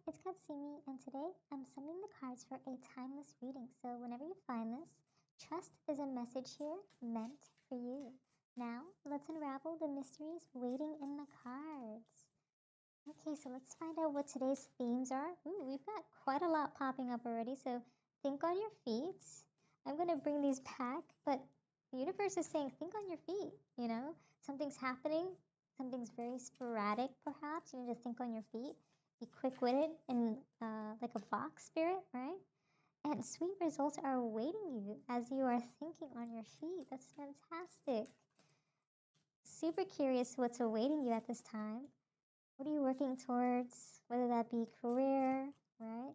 it's Katsumi, and today I'm summoning the cards for a timeless reading. So whenever you find this, trust there's a message here meant for you. Now, let's unravel the mysteries waiting in the cards. Okay, so let's find out what today's themes are. Ooh, we've got quite a lot popping up already, so think on your feet. I'm going to bring these back, but the universe is saying think on your feet, Something's happening, something's very sporadic perhaps. You need to think on your feet. Be quick-witted and like a fox spirit, right? And sweet results are awaiting you as you are thinking on your feet. That's fantastic. Super curious what's awaiting you at this time. What are you working towards? Whether that be career, right?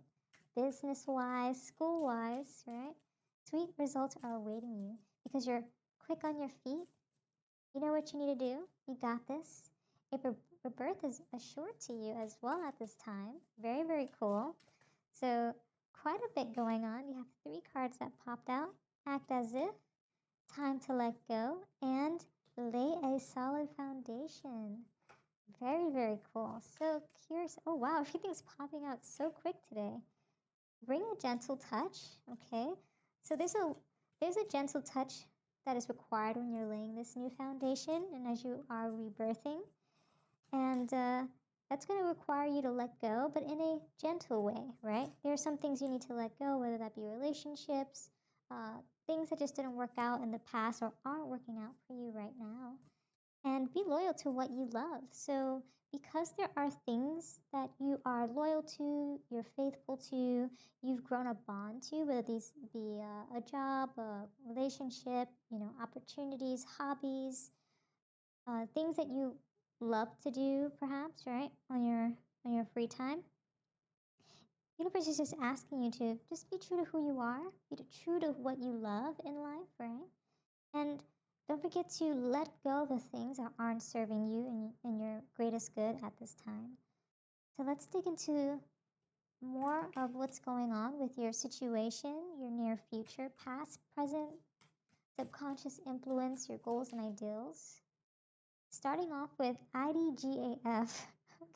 Business-wise, school-wise, right? Sweet results are awaiting you because you're quick on your feet. You know what you need to do? You got this. A birth is assured to you as well at this time. Very, very cool. So quite a bit going on. You have 3 cards that popped out. Act as if, time to let go, and lay a solid foundation. Very, very cool. So curious. Oh, wow. Everything's popping out so quick today. Bring a gentle touch. Okay. So there's a gentle touch that is required when you're laying this new foundation and as you are rebirthing. And that's going to require you to let go, but in a gentle way, right? There are some things you need to let go, whether that be relationships, things that just didn't work out in the past or aren't working out for you right now. And be loyal to what you love. So because there are things that you are loyal to, you're faithful to, you've grown a bond to, whether these be a job, a relationship, opportunities, hobbies, things that you love to do, perhaps, right, on your free time. Universe is just asking you to just be true to who you are, be true to what you love in life, right? And don't forget to let go of the things that aren't serving you and your greatest good at this time. So let's dig into more of what's going on with your situation, your near future, past, present, subconscious influence, your goals and ideals. Starting off with IDGAF.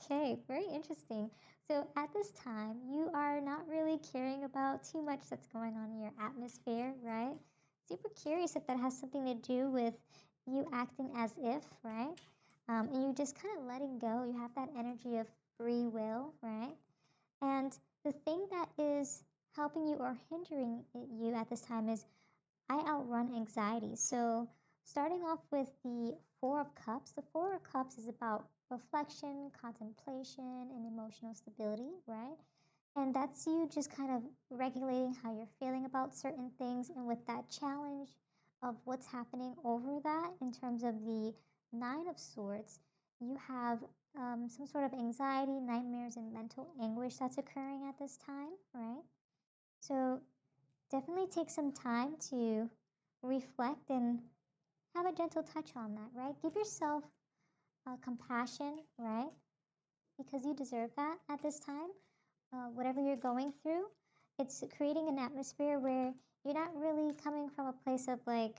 Okay, very interesting. So at this time, you are not really caring about too much that's going on in your atmosphere, right? Super curious if that has something to do with you acting as if, right? And you just kind of letting go. You have that energy of free will, right? And the thing that is helping you or hindering you at this time is I outrun anxiety. So starting off with the Four of Cups, the Four of Cups is about reflection, contemplation, and emotional stability, right? And that's you just kind of regulating how you're feeling about certain things. And with that challenge of what's happening over that in terms of the Nine of Swords, you have some sort of anxiety, nightmares, and mental anguish that's occurring at this time, right? So definitely take some time to reflect and have a gentle touch on that, right? Give yourself compassion, right? Because you deserve that at this time. Whatever you're going through, it's creating an atmosphere where you're not really coming from a place of like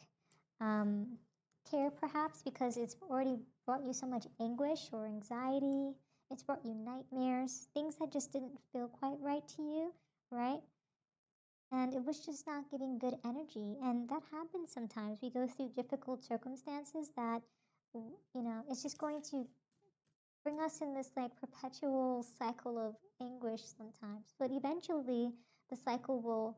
care, perhaps, because it's already brought you so much anguish or anxiety. It's brought you nightmares, things that just didn't feel quite right to you, right? And it was just not giving good energy. And that happens sometimes. We go through difficult circumstances that, it's just going to bring us in this like perpetual cycle of anguish sometimes. But eventually, the cycle will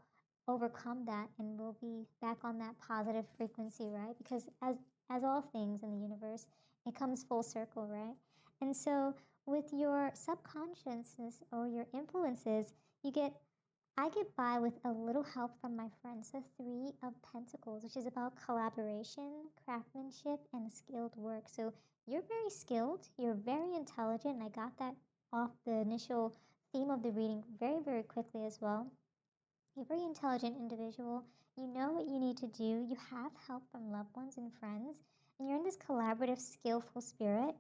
overcome that and we'll be back on that positive frequency, right? Because as all things in the universe, it comes full circle, right? And so with your subconsciousness or your influences, I get by with a little help from my friends. The Three of Pentacles, which is about collaboration, craftsmanship, and skilled work. So you're very skilled, you're very intelligent, and I got that off the initial theme of the reading very, very quickly as well. You're a very intelligent individual. You know what you need to do. You have help from loved ones and friends, and you're in this collaborative, skillful spirit,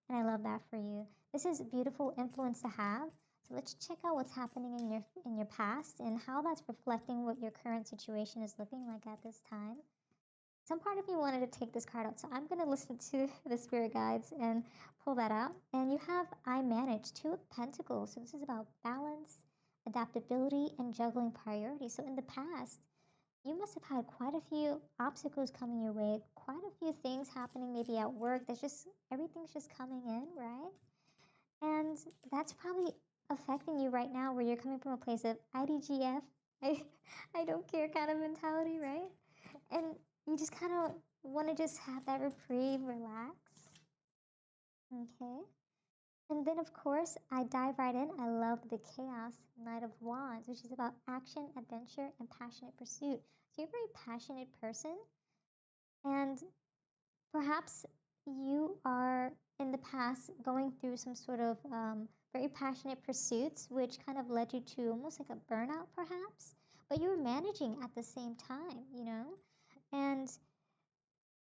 and I love that for you. This is a beautiful influence to have. So let's check out what's happening in your past and how that's reflecting what your current situation is looking like at this time. some part of me wanted to take this card out, so I'm going to listen to the spirit guides and pull that out. And you have I manage, Two of Pentacles. So this is about balance, adaptability, and juggling priorities. So in the past, you must have had quite a few obstacles coming your way, quite a few things happening maybe at work. There's just, everything's just coming in, right? And that's probably affecting you right now, where you're coming from a place of IDGF, I, I don't care kind of mentality, right? And you just kind of want to just have that reprieve, relax. Okay. And then, of course, I dive right in. I love the chaos, Knight of Wands, which is about action, adventure, and passionate pursuit. So you're a very passionate person, and perhaps you are in the past going through some sort of very passionate pursuits, which kind of led you to almost like a burnout, perhaps. But you were managing at the same time, you know, and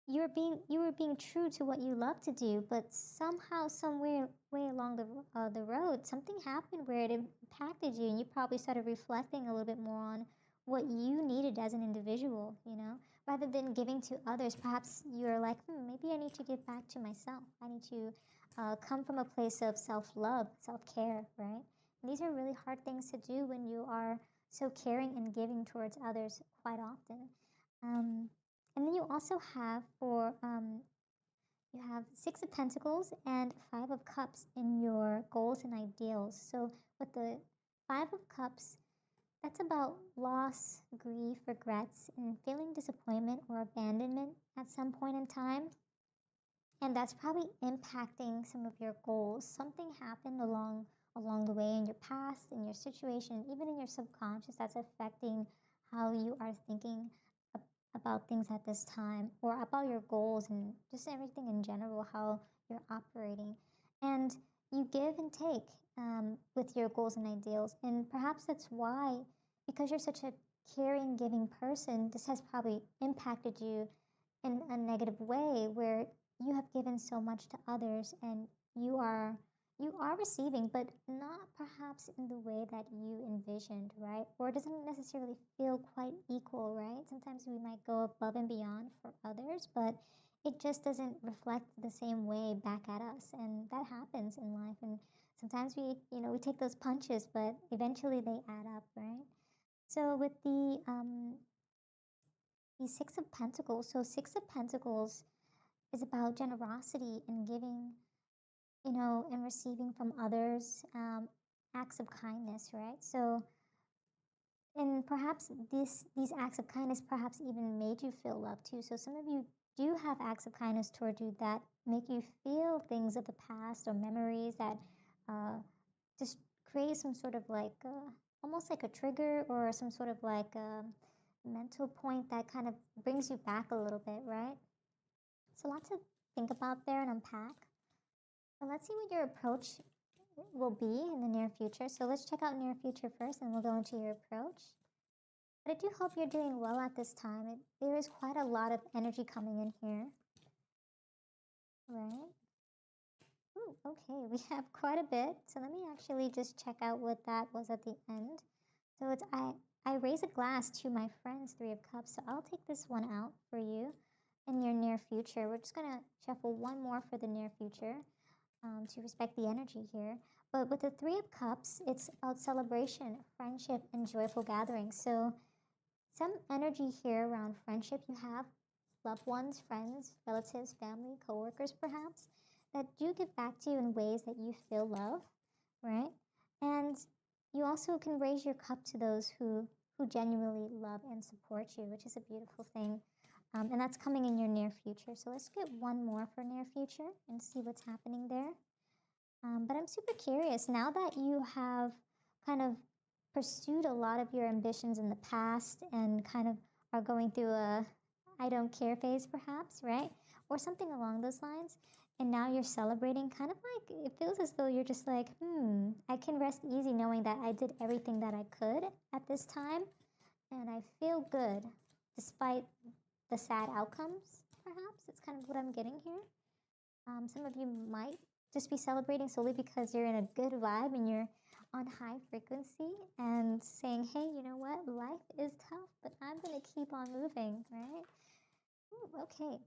you were being true to what you love to do, but somehow, somewhere way along the road, something happened where it impacted you, and you probably started reflecting a little bit more on what you needed as an individual, you know, rather than giving to others. Perhaps you're like, maybe I need to give back to myself. I need to come from a place of self-love, self-care, right? And these are really hard things to do when you are so caring and giving towards others quite often. Um, and then you also have you have Six of Pentacles and Five of Cups in your goals and ideals. So with the Five of Cups, that's about loss, grief, regrets, and feeling disappointment or abandonment at some point in time. And that's probably impacting some of your goals. Something happened along the way in your past, in your situation, even in your subconscious, that's affecting how you are thinking about things at this time, or about your goals and just everything in general, how you're operating. And you give and take with your goals and ideals. And perhaps that's why, because you're such a caring, giving person, this has probably impacted you in a negative way, where you have given so much to others, and you are receiving, but not perhaps in the way that you envisioned, right? Or it doesn't necessarily feel quite equal, right? Sometimes we might go above and beyond for others, but it just doesn't reflect the same way back at us, and that happens in life. And sometimes we take those punches, but eventually they add up, right? So with the Six of Pentacles, so Six of Pentacles is about generosity and giving, and receiving from others, acts of kindness, right? So, and perhaps these acts of kindness perhaps even made you feel love too. So some of you do have acts of kindness toward you that make you feel things of the past or memories that uh, just create some sort of like almost like a trigger, or some sort of like a mental point that kind of brings you back a little bit, right? So lots to think about there and unpack. But let's see what your approach will be in the near future. So let's check out near future first, and we'll go into your approach. But I do hope you're doing well at this time. There is quite a lot of energy coming in here, right? Ooh, okay, we have quite a bit. So let me actually just check out what that was at the end. So it's I raise a glass to my friends, Three of Cups. So I'll take this one out for you in your near future. We're just gonna shuffle one more for the near future, to respect the energy here. But with the Three of Cups, it's about celebration, friendship, and joyful gatherings. So some energy here around friendship. You have loved ones, friends, relatives, family, coworkers, perhaps, that do give back to you in ways that you feel love, right? And you also can raise your cup to those who genuinely love and support you, which is a beautiful thing. And that's coming in your near future. So let's get one more for near future and see what's happening there. But I'm super curious, now that you have kind of pursued a lot of your ambitions in the past, and kind of are going through a I don't care phase, perhaps, right? Or something along those lines. And now you're celebrating, kind of like it feels as though you're just like, I can rest easy knowing that I did everything that I could at this time. And I feel good despite the sad outcomes, perhaps. It's kind of what I'm getting here. Some of you might just be celebrating solely because you're in a good vibe and you're on high frequency, and saying, hey, you know what? Life is tough, but I'm going to keep on moving, right? Ooh, okay.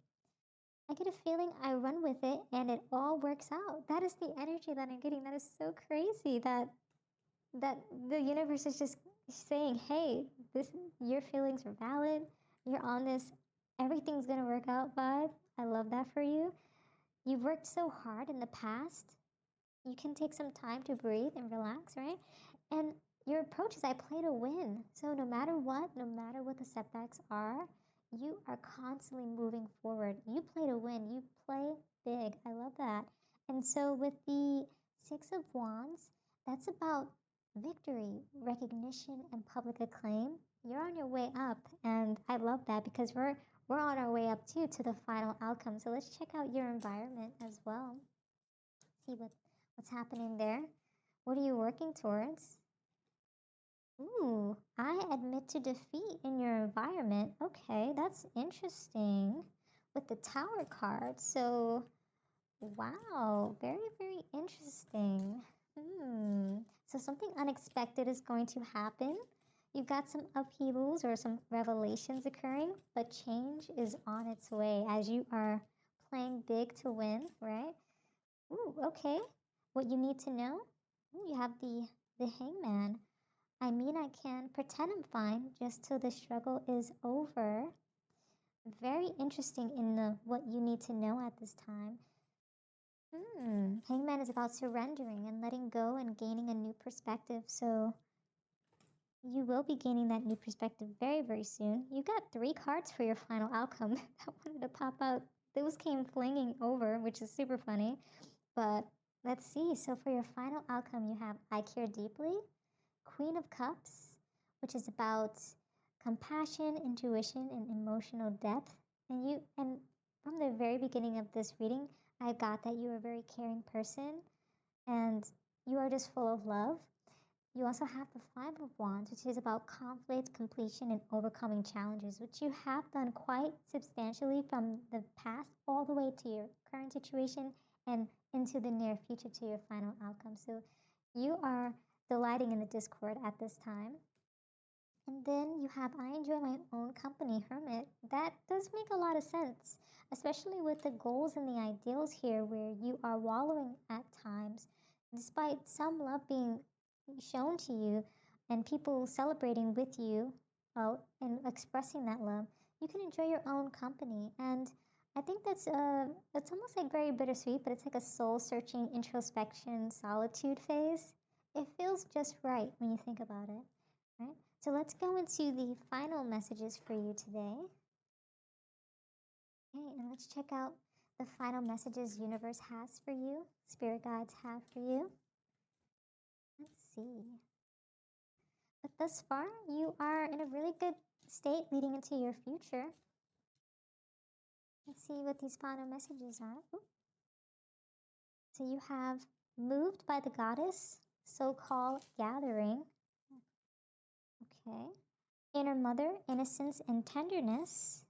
I get a feeling I run with it and it all works out. That is the energy that I'm getting. That is so crazy that the universe is just saying, "Hey, this your feelings are valid. You're on this everything's going to work out vibe." I love that for you. You've worked so hard in the past. You can take some time to breathe and relax, right? And your approach is I play to win. So no matter what the setbacks are, you are constantly moving forward. You play to win. You play big. I love that. And so with the Six of Wands, that's about victory, recognition, and public acclaim. You're on your way up, and I love that because we're on our way up too to the final outcome. So let's check out your environment as well. See what's happening there. What are you working towards? Ooh, I admit to defeat in your environment. Okay, that's interesting. With the Tower card. So, wow, very, very interesting. So something unexpected is going to happen. You've got some upheavals or some revelations occurring, but change is on its way as you are playing big to win, right? Ooh, okay. What you need to know? Ooh, you have the Hangman. I mean, I can pretend I'm fine just till the struggle is over. Very interesting in the what you need to know at this time. Hangman is about surrendering and letting go and gaining a new perspective. So you will be gaining that new perspective very, very soon. You got 3 cards for your final outcome that wanted to pop out. Those came flinging over, which is super funny. But let's see. So for your final outcome, you have I care deeply, Queen of Cups, which is about compassion, intuition, and emotional depth. And from the very beginning of this reading, I got that you are a very caring person and you are just full of love. You also have the Five of Wands, which is about conflict, completion, and overcoming challenges, which you have done quite substantially from the past all the way to your current situation and into the near future to your final outcome. So you are delighting in the discord at this time. And then you have I enjoy my own company, Hermit. That does make a lot of sense, especially with the goals and the ideals here where you are wallowing at times, despite some love being shown to you and people celebrating with you and expressing that love. You can enjoy your own company. And I think it's almost like very bittersweet, but it's like a soul searching introspection solitude phase. It feels just right when you think about it, right? So let's go into the final messages for you today. Okay, and let's check out the final messages universe has for you, spirit guides have for you. Let's see. But thus far, you are in a really good state leading into your future. Let's see what these final messages are. Ooh. So you have moved by the goddess, so-called gathering. Okay. Inner mother, innocence and tenderness,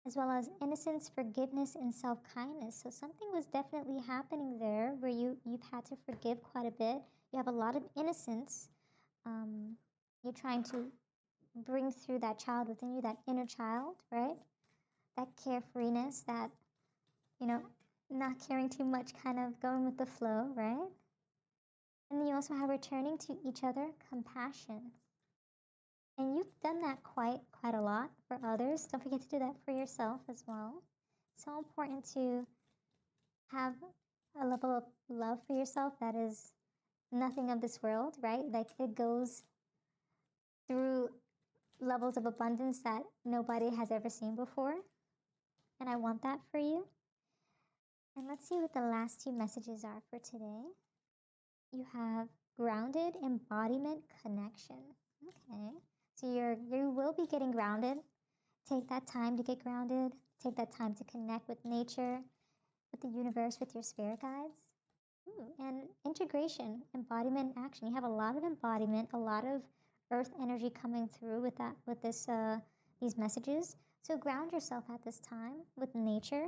as well as innocence, forgiveness, and self-kindness. So something was definitely happening there where you've had to forgive quite a bit. You have a lot of innocence. You're trying to bring through that child within you, that inner child, right? That carefreeness, that, you know, not caring too much, kind of going with the flow, right? And then you also have returning to each other, compassion. And you've done that quite a lot for others. Don't forget to do that for yourself as well. It's so important to have a level of love for yourself that is nothing of this world, right? Like it goes through levels of abundance that nobody has ever seen before. And I want that for you. And let's see what the last 2 messages are for today. You have grounded, embodiment, connection. Okay. So you will be getting grounded. Take that time to get grounded. Take that time to connect with nature, with the universe, with your spirit guides. And integration, embodiment, action. You have a lot of embodiment, a lot of earth energy coming through with these messages. So ground yourself at this time with nature.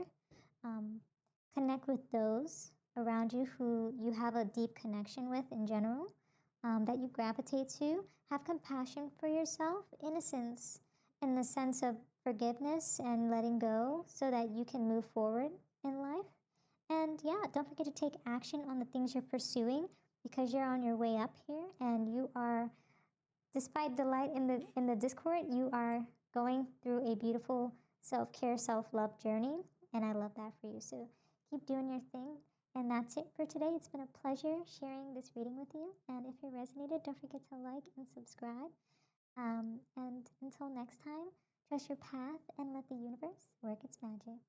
Connect with those around you who you have a deep connection with in general, that you gravitate to. Have compassion for yourself, innocence, in the sense of forgiveness and letting go so that you can move forward in life. And yeah, don't forget to take action on the things you're pursuing because you're on your way up here and you are, despite the light in the discord, you are going through a beautiful self-care, self-love journey, and I love that for you. So keep doing your thing. And that's it for today. It's been a pleasure sharing this reading with you. And if it resonated, don't forget to like and subscribe. And until next time, trust your path and let the universe work its magic.